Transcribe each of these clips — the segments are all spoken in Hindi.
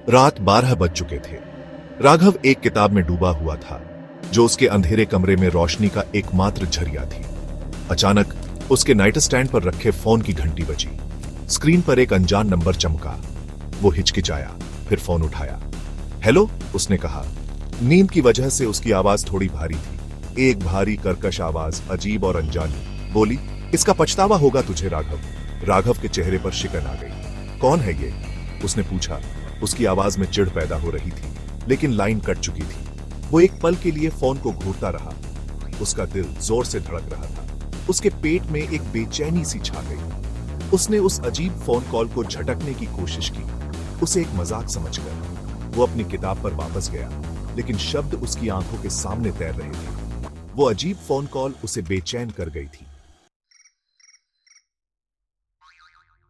रात 12 बज चुके थे। राघव एक किताब में डूबा हुआ था, जो उसके अंधेरे कमरे में रोशनी का एकमात्र झरिया थी। अचानक उसके नाइट स्टैंड पर रखे फोन की घंटी बजी। स्क्रीन पर एक अनजान नंबर चमका। वो हिचकिचाया, फिर फोन उठाया। हेलो, उसने कहा। नींद की वजह से उसकी आवाज थोड़ी भारी थी। एक भारी कर्कश आवाज, अजीब और अनजानी। बोली, इसका पछतावा होगा तुझे राघव। राघव के चेहरे पर शिकन आ गई। कौन है ये? उसने पूछा। उसकी आवाज में चिढ़ पैदा हो रही थी, लेकिन लाइन कट चुकी थी। वो एक पल के लिए फोन को घूरता रहा। उसका दिल जोर से धड़क रहा था। उसके पेट में एक बेचैनी सी छा गई। उसने उस अजीब फोन कॉल को झटकने की कोशिश की, उसे एक मजाक समझकर। वो अपनी किताब पर वापस गया, लेकिन शब्द उसकी आंखों के सामने तैर रहे थे। वो अजीब फोन कॉल उसे बेचैन कर गई थी।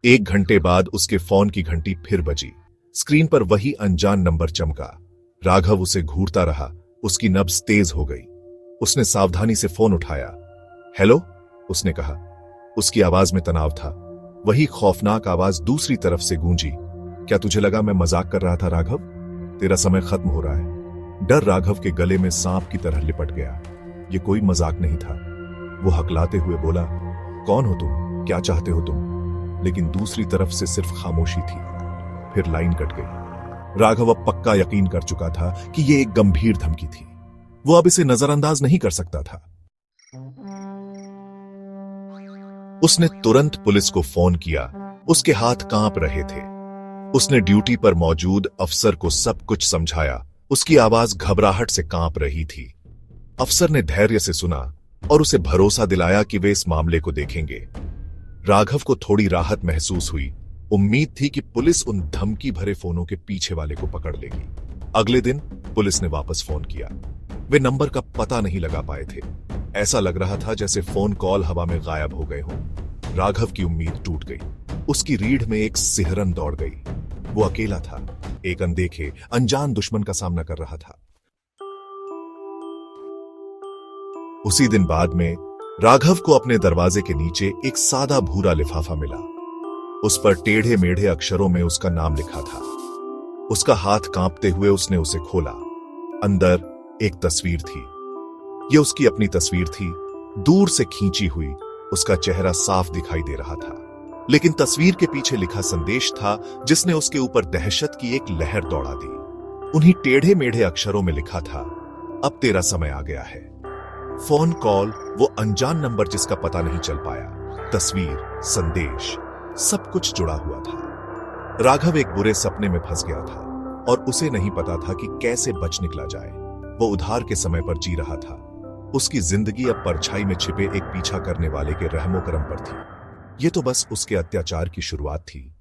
1 घंटे बाद उसके फोन की घंटी फिर बजी। स्क्रीन पर वही अनजान नंबर चमका। राघव उसे घूरता रहा। उसकी नब्ज तेज हो गई। उसने सावधानी से फोन उठाया। हेलो, उसने कहा। उसकी आवाज में तनाव था। वही खौफनाक आवाज दूसरी तरफ से गूंजी। क्या तुझे लगा मैं मजाक कर रहा था राघव? तेरा समय खत्म हो रहा है। डर राघव के गले में सांप की तरह लिपट गया। ये कोई मजाक नहीं था। वो हकलाते हुए बोला, कौन हो तुम? क्या चाहते हो तुम? लेकिन दूसरी तरफ से सिर्फ खामोशी थी। फिर लाइन कट गई। राघव अब पक्का यकीन कर चुका था कि यह एक गंभीर धमकी थी। वो अब इसे नजरअंदाज नहीं कर सकता था। उसने तुरंत पुलिस को फोन किया। उसके हाथ कांप रहे थे। उसने ड्यूटी पर मौजूद अफसर को सब कुछ समझाया। उसकी आवाज घबराहट से कांप रही थी। अफसर ने धैर्य से सुना और उसे भरोसा दिलाया कि वे इस मामले को देखेंगे। राघव को थोड़ी राहत महसूस हुई। उम्मीद थी कि पुलिस उन धमकी भरे फोनों के पीछे वाले को पकड़ लेगी। अगले दिन पुलिस ने वापस फोन किया। वे नंबर का पता नहीं लगा पाए थे। ऐसा लग रहा था जैसे फोन कॉल हवा में गायब हो गए हों। राघव की उम्मीद टूट गई। उसकी रीढ़ में एक सिहरन दौड़ गई। वो अकेला था, एक अनदेखे अनजान दुश्मन का सामना कर रहा था। उसी दिन बाद में राघव को अपने दरवाजे के नीचे एक सादा भूरा लिफाफा मिला। उस पर टेढ़े मेढ़े अक्षरों में उसका नाम लिखा था। उसका हाथ कांपते हुए उसने उसे खोला। अंदर एक तस्वीर थी। यह उसकी अपनी तस्वीर थी, दूर से खींची हुई। उसका चेहरा साफ दिखाई दे रहा था, लेकिन तस्वीर के पीछे लिखा संदेश था जिसने उसके ऊपर दहशत की एक लहर दौड़ा दी। उन्हीं टेढ़े मेढ़े अक्षरों में लिखा था, अब तेरा समय आ गया है। फोन कॉल, वो अनजान नंबर जिसका पता नहीं चल पाया, तस्वीर, संदेश, सब कुछ जुड़ा हुआ था। राघव एक बुरे सपने में फंस गया था और उसे नहीं पता था कि कैसे बच निकला जाए। वो उधार के समय पर जी रहा था। उसकी जिंदगी अब परछाई में छिपे एक पीछा करने वाले के रहमो करम पर थी। ये तो बस उसके अत्याचार की शुरुआत थी।